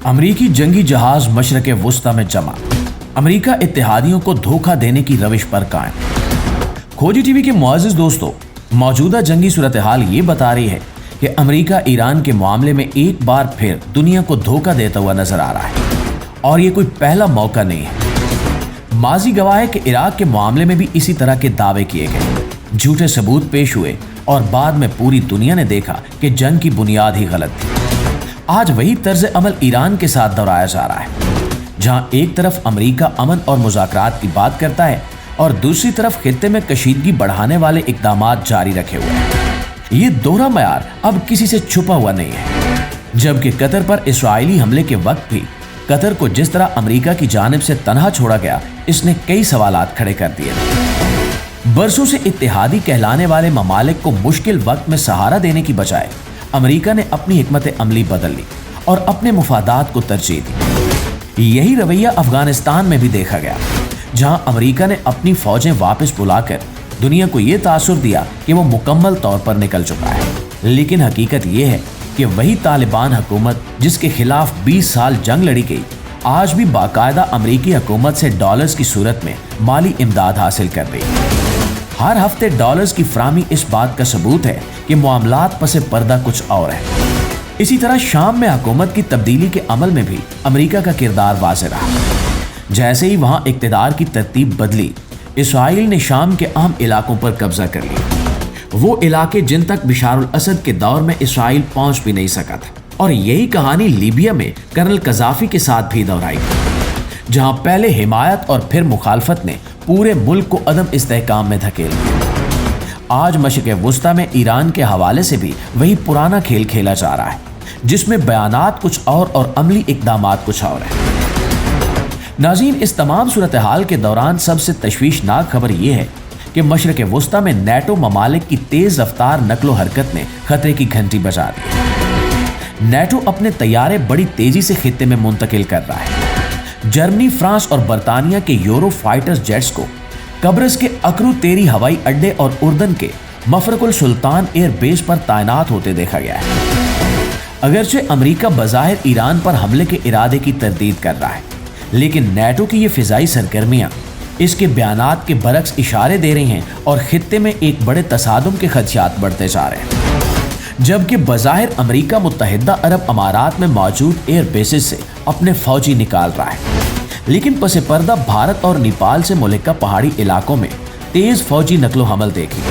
امریکی جنگی جہاز مشرق وسطی میں جمع، امریکہ اتحادیوں کو دھوکہ دینے کی روش پر قائم۔ کھوجی ٹی وی کے معزز دوستو، موجودہ جنگی صورتحال یہ بتا رہی ہے کہ امریکہ ایران کے معاملے میں ایک بار پھر دنیا کو دھوکہ دیتا ہوا نظر آ رہا ہے، اور یہ کوئی پہلا موقع نہیں ہے۔ ماضی گواہ ہے کہ عراق کے معاملے میں بھی اسی طرح کے دعوے کیے گئے، جھوٹے ثبوت پیش ہوئے اور بعد میں پوری دنیا نے دیکھا کہ جنگ کی بنیاد ہی غلط تھی۔ آج وہی طرز عمل ایران کے ساتھ دہرایا جا رہا ہے، جہاں ایک طرف امریکہ امن اور مذاکرات کی بات کرتا ہے اور دوسری طرف خطے میں کشیدگی بڑھانے والے اقدامات جاری رکھے ہوئے ہیں۔ یہ دوہرا معیار اب کسی سے چھپا ہوا نہیں ہے، جبکہ قطر پر اسرائیلی حملے کے وقت بھی قطر کو جس طرح امریکہ کی جانب سے تنہا چھوڑا گیا، اس نے کئی سوالات کھڑے کر دیے۔ برسوں سے اتحادی کہلانے والے ممالک کو مشکل وقت میں سہارا دینے کی بجائے امریکہ نے اپنی حکمت عملی بدل لی اور اپنے مفادات کو ترجیح دی۔ یہی رویہ افغانستان میں بھی دیکھا گیا، جہاں امریکہ نے اپنی فوجیں واپس بلا کر دنیا کو یہ تاثر دیا کہ وہ مکمل طور پر نکل چکا ہے، لیکن حقیقت یہ ہے کہ وہی طالبان حکومت جس کے خلاف 20 سال جنگ لڑی گئی، آج بھی باقاعدہ امریکی حکومت سے ڈالرز کی صورت میں مالی امداد حاصل کر رہی ہے۔ ہر ہفتے ڈالرز کی فراہمی اس بات کا ثبوت ہے کہ معاملات پس پردہ کچھ اور ہے۔ اسی طرح شام میں حکومت کی تبدیلی کے عمل میں بھی امریکہ کا کردار واضح رہا۔ جیسے ہی وہاں اقتدار کی ترتیب بدلی، اسرائیل نے شام کے اہم علاقوں پر قبضہ کر لیا، وہ علاقے جن تک بشار الاسد کے دور میں اسرائیل پہنچ بھی نہیں سکا تھا۔ اور یہی کہانی لیبیا میں کرنل قذافی کے ساتھ بھی دہرائی، جہاں پہلے حمایت اور پھر مخالفت نے پورے ملک کو عدم استحکام میں دھکیل دیا۔ آج مشرق وسطی میں ایران کے حوالے سے بھی وہی پرانا کھیل کھیلا جا رہا ہے، جس میں بیانات کچھ اور عملی اقدامات کچھ اور ہیں۔ ناظرین، اس تمام صورتحال کے دوران سب سے تشویشناک خبر یہ ہے کہ مشرق وسطی میں نیٹو ممالک کی تیز رفتار نقل و حرکت نے خطرے کی گھنٹی بجا دی۔ نیٹو اپنے طیارے بڑی تیزی سے خطے میں منتقل کر رہا ہے۔ جرمنی، فرانس اور برطانیہ کے یورو فائٹر جیٹس کو قبرص کے اکرو تیری ہوائی اڈے اور اردن کے مفرق السلطان ایئر بیس پر تعینات ہوتے دیکھا گیا ہے۔ اگرچہ امریکہ بظاہر ایران پر حملے کے ارادے کی تردید کر رہا ہے، لیکن نیٹو کی یہ فضائی سرگرمیاں اس کے بیانات کے برعکس اشارے دے رہی ہیں اور خطے میں ایک بڑے تصادم کے خدشات بڑھتے جا رہے ہیں۔ جبکہ بظاہر امریکہ متحدہ عرب امارات میں موجود ایئر بیسز سے اپنے فوجی نکال رہا ہے، لیکن پس پردہ بھارت اور نیپال سے ملکہ پہاڑی علاقوں میں تیز فوجی نقل و حمل دیکھی۔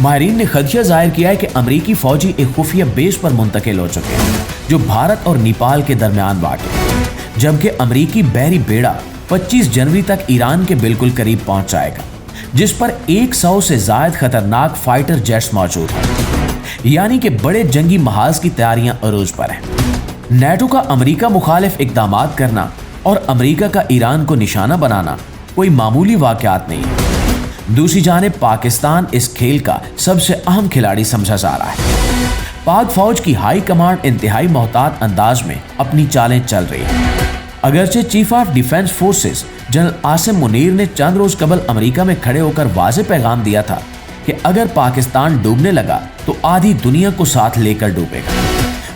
ماہرین نے خدشہ ظاہر کیا ہے کہ امریکی فوجی ایک خفیہ بیس پر منتقل ہو چکے ہیں، جو بھارت اور نیپال کے درمیان واقع ہے، جبکہ امریکی بحری بیڑا 25 جنوری تک ایران کے بالکل قریب پہنچ جائے گا، جس پر 100 سے زائد خطرناک فائٹر جیٹس موجود ہیں، یعنی کہ بڑے جنگی محاذ کی تیاریاں عروج پر ہیں۔ نیٹو کا امریکہ مخالف اقدامات کرنا اور امریکہ کا ایران کو نشانہ بنانا کوئی معمولی واقعات نہیں ہے۔ دوسری جانب پاکستان اس کھیل کا سب سے اہم کھلاڑی سمجھا جا رہا ہے۔ پاک فوج کی ہائی کمانڈ انتہائی محتاط انداز میں اپنی چالیں چل رہی ہے۔ اگرچہ chief of defence forces general Asim Munir نے چند روز قبل امریکہ میں کھڑے ہو کر واضح پیغام دیا تھا کہ اگر پاکستان ڈوبنے لگا تو آدھی دنیا کو ساتھ لے کر ڈوبے گا،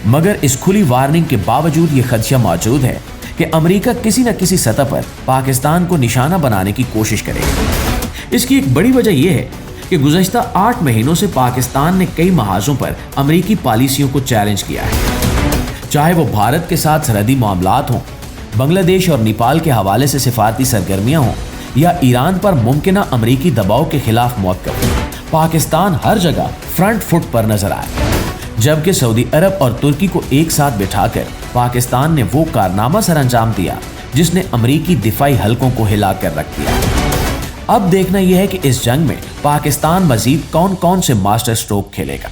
مگر اس کھلی وارننگ کے باوجود یہ خدشہ موجود ہے کہ امریکہ کسی نہ کسی سطح پر پاکستان کو نشانہ بنانے کی کوشش کرے گا۔ اس کی ایک بڑی وجہ یہ ہے کہ گزشتہ 8 مہینوں سے پاکستان نے کئی محاذوں پر امریکی پالیسیوں کو چیلنج کیا ہے، چاہے وہ بھارت کے ساتھ سرحدی معاملات ہوں، بنگلہ دیش اور نیپال کے حوالے سے سفارتی سرگرمیاں ہوں، یا ایران پر ممکنہ امریکی دباؤ کے خلاف موقف۔ پاکستان ہر جگہ فرنٹ فٹ پر نظر آیا، جبکہ سعودی عرب اور ترکی کو ایک ساتھ بٹھا کر پاکستان نے وہ کارنامہ سر انجام دیا جس نے امریکی دفاعی حلقوں کو ہلا کر رکھ دیا۔ اب دیکھنا یہ ہے کہ اس جنگ میں پاکستان مزید کون کون سے ماسٹر سٹروک کھیلے گا۔